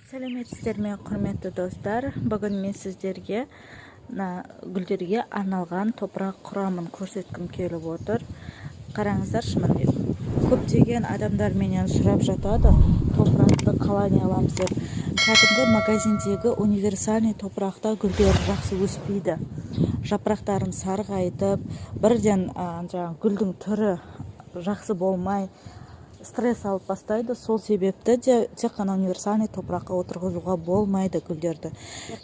Сәлеметсіздер ме, құрметті достар. Бүгін мен сіздерге гүлдерге арналған топырақ құрамын көрсеткім келіп отыр. Қараңыздаршы, міне көптеген адамдар менен сұрап жатады, топырақты қалай аламыз деп. Кәдімгі магазиндегі универсальный топырақта гүлдер жақсы өспейді. Жапырақтарын сарғайтып, бірден гүлдің түрі жақсы болмай, стресс алып бастайды. Сол себепті де тек қана универсальный топыраққа отырғызуға болмайды гүлдерді.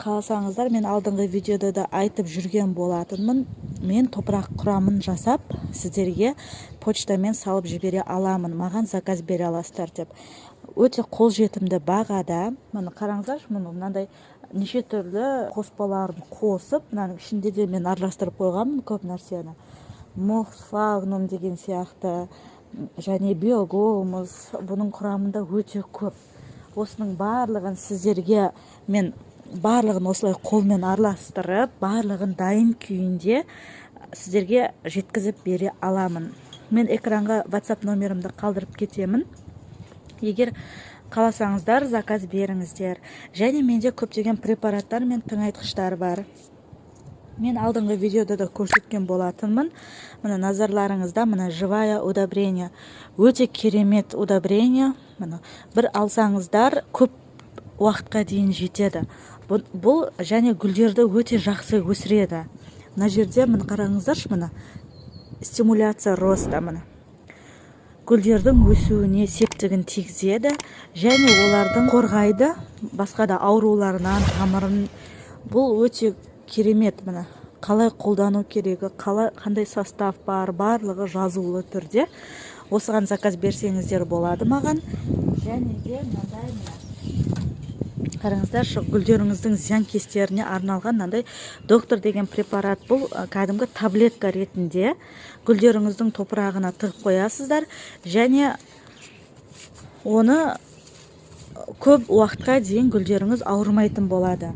Қаласаңыздар, мен алдыңғы видеода да айтып жүрген болатынмын. Мен топырақ құрамын жасап, сіздерге почтамен салып жібере аламын. Маған заказ бере аласыздар деп. Өте қолжетімді бағада. Міне қараңыздаршы, мынандай неше түрлі қоспаларын қосып, мынаның ішінде де мен араластырып қойғанмын көп нәрсені. Мосфагнум деген сияқты, және биогумус, бұның құрамында өте көп. Осының барлығын сіздерге мен барлығын осылай қолмен араластырып, барлығын дайын күйінде сіздерге жеткізіп бере аламын. Мен экранға WhatsApp номерімді қалдырып кетемін. Егер қаласаңыздар, заказ беріңіздер. Және менде көптеген препараттар мен тыңайтқыштар бар. Мен алдыңғы видеода да көрсеткен болатынмын. Мына назарларыңызда мына живая удобрение. Өте керемет удобрение. Мына бір алсаңыздар көп уақытқа дейін жетеді. Бұл және гүлдерді өте жақсы өсіреді. Мына жерде мына қараңыздаршы, мына стимуляция роста, мына гүлдердің өсуіне септігін тигізеді және олардың қорғайды басқа да ауруларынан, тамырын. Бұл өте керемет. Мына қалай қолдану керегі, қандай состав бар, барлығы жазулы түрде. Осыған заказ берсеңіздер болады маған. Және де мынандай қараңыздар, гүлдеріңіздің зиянкестеріне арналған мынандай доктор деген препарат. Бұл кәдімгі таблетка ретінде гүлдеріңіздің топырағына тығып қоясыздар және оны көп уақытқа дейін гүлдеріңіз ауырмайтын болады.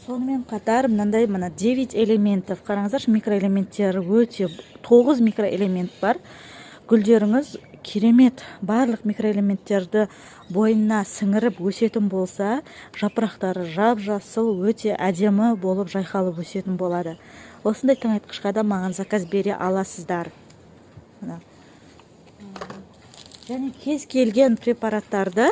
Сонымен қатар мынандай 9 элементов. Қараңыздар, микроэлементтер өте 9 микроэлемент бар. Гүлдеріңіз керемет. Барлық микроэлементтерді бойына сіңіріп өсетін болса, жапырақтары жап-жасыл, өте әдемі болып жайқалып өсетін болады. Осындай тыңайтқышқа да маған заказ бере аласыздар. Және кез келген препараттарды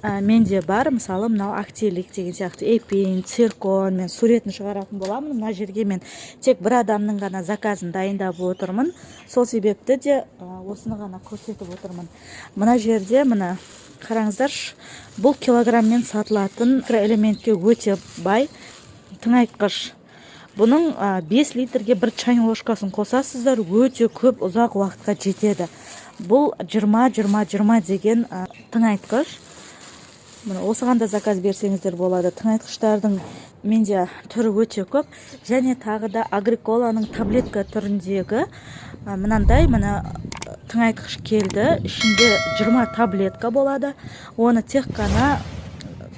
менде бар. Мысалы, мынау актелик деген сияқты, эпин, циркон, мен суретін шығаратын боламын. Мына жерге мен тек бір адамның ғана заказын дайындап отырмын. Сол себепті де осыны ғана көрсетіп отырмын. Мына жерде мына қараңыздар, бұл килограммен сатылатын микроэлементке өте бай тыңайтқыш. Бұның 5 литрге бір чайный ложкасын қосасыздар, өте көп ұзақ уақытқа жетеді. Бұл 20-20-20 деген тыңайтқыш. Осыған да заказ берсеңіздер болады. Тыңайтқыштардың менде түрі өте көп. Және тағы да агриколаның таблетка түріндегі мынандай тыңайтқыш келді. Ішінде 20 таблетка болады. Оны тек қана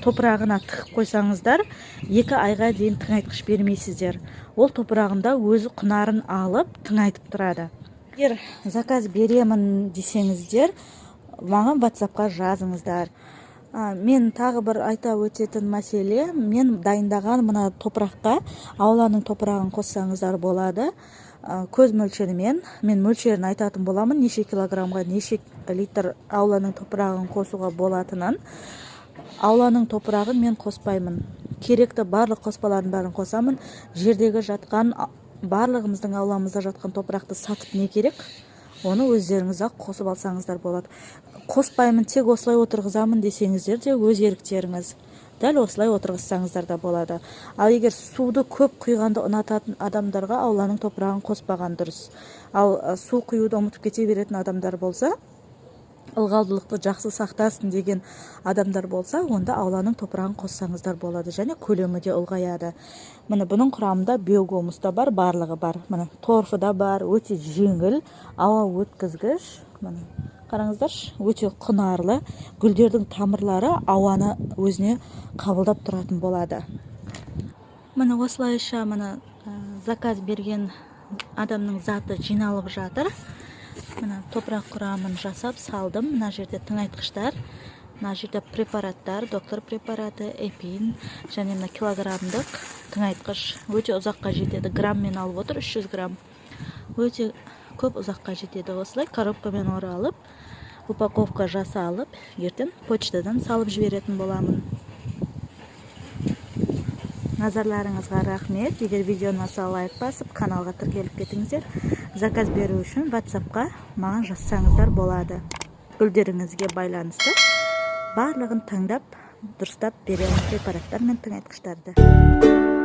топырағына тығып қойсаңыздар, 2 айға дейін тыңайтқыш бермейсіздер. Ол топырағында өзі құнарын алып тыңайтып тұрады. Егер заказ беремін десеңіздер, маған WhatsAppқа жазыңыздар. Мен тағы бір айта өтетін мәселе, мен дайындаған мына топыраққа ауланың топырағын қоссаңыздар болады. Көз мөлшерімен, мен мөлшерін айтатын боламын, неше килограммға неше литр ауланың топырағын қосуға болатынын. Ауланың топырағын мен қоспаймын. Керекті барлық қоспалардың бәрін қосамын. Жердегі жатқан, барлығымыздың ауламызда жатқан топырақты сатып не керек? Оны өздеріңіз-ақ қосып алсаңыздар болады. Қоспаймын, тек осылай отырғызамын десеңіздер де өз еріктеріңіз. Дәл осылай отырғызсаңыздар да болады. Ал егер суды көп құйғанды ұнататын адамдарға ауланың топырағын қоспаған дұрыс. Ал су құюды ұмытып кете беретін адамдар болса, ылғалдылықты жақсы сақтасын деген адамдар болса, онда ауланың топырағын қоссаңыздар болады. Және көлемі де ұлғаяды. Міне бұның құрамында биогумус та бар, барлығы бар. Міне торфы да бар, өте жеңіл, ауа өткізгіш. Міне қараңыздар, өте құнарлы. Гүлдердің тамырлары ауаны өзіне қабылдап тұратын болады. Міне осылайша заказ берген адамның заты жиналып жатыр. Мына топырақ құрамын жасап салдым. Мына жерде тыңайтқыштар, мына жерде препараттар, доктор препараты, эпин және мына килограммдық тыңайтқыш өте ұзаққа жетеді. Граммен алып отыр, 300 грамм. Өте көп ұзаққа жетеді. Осылай коробкамен оралып, упаковка жасалып, ертең почтадан салып жіберетін боламын. Назарларыңызға рахмет. Егер видеоны лайк басып, каналға тіркеліп кетіңіздер. Заказ беру үшін WhatsApp-қа маған жазсаңыздар болады. Гүлдеріңізге байланысты барлығын таңдап, дұрыстап беремін препараттар мен тыңайтқыштарды.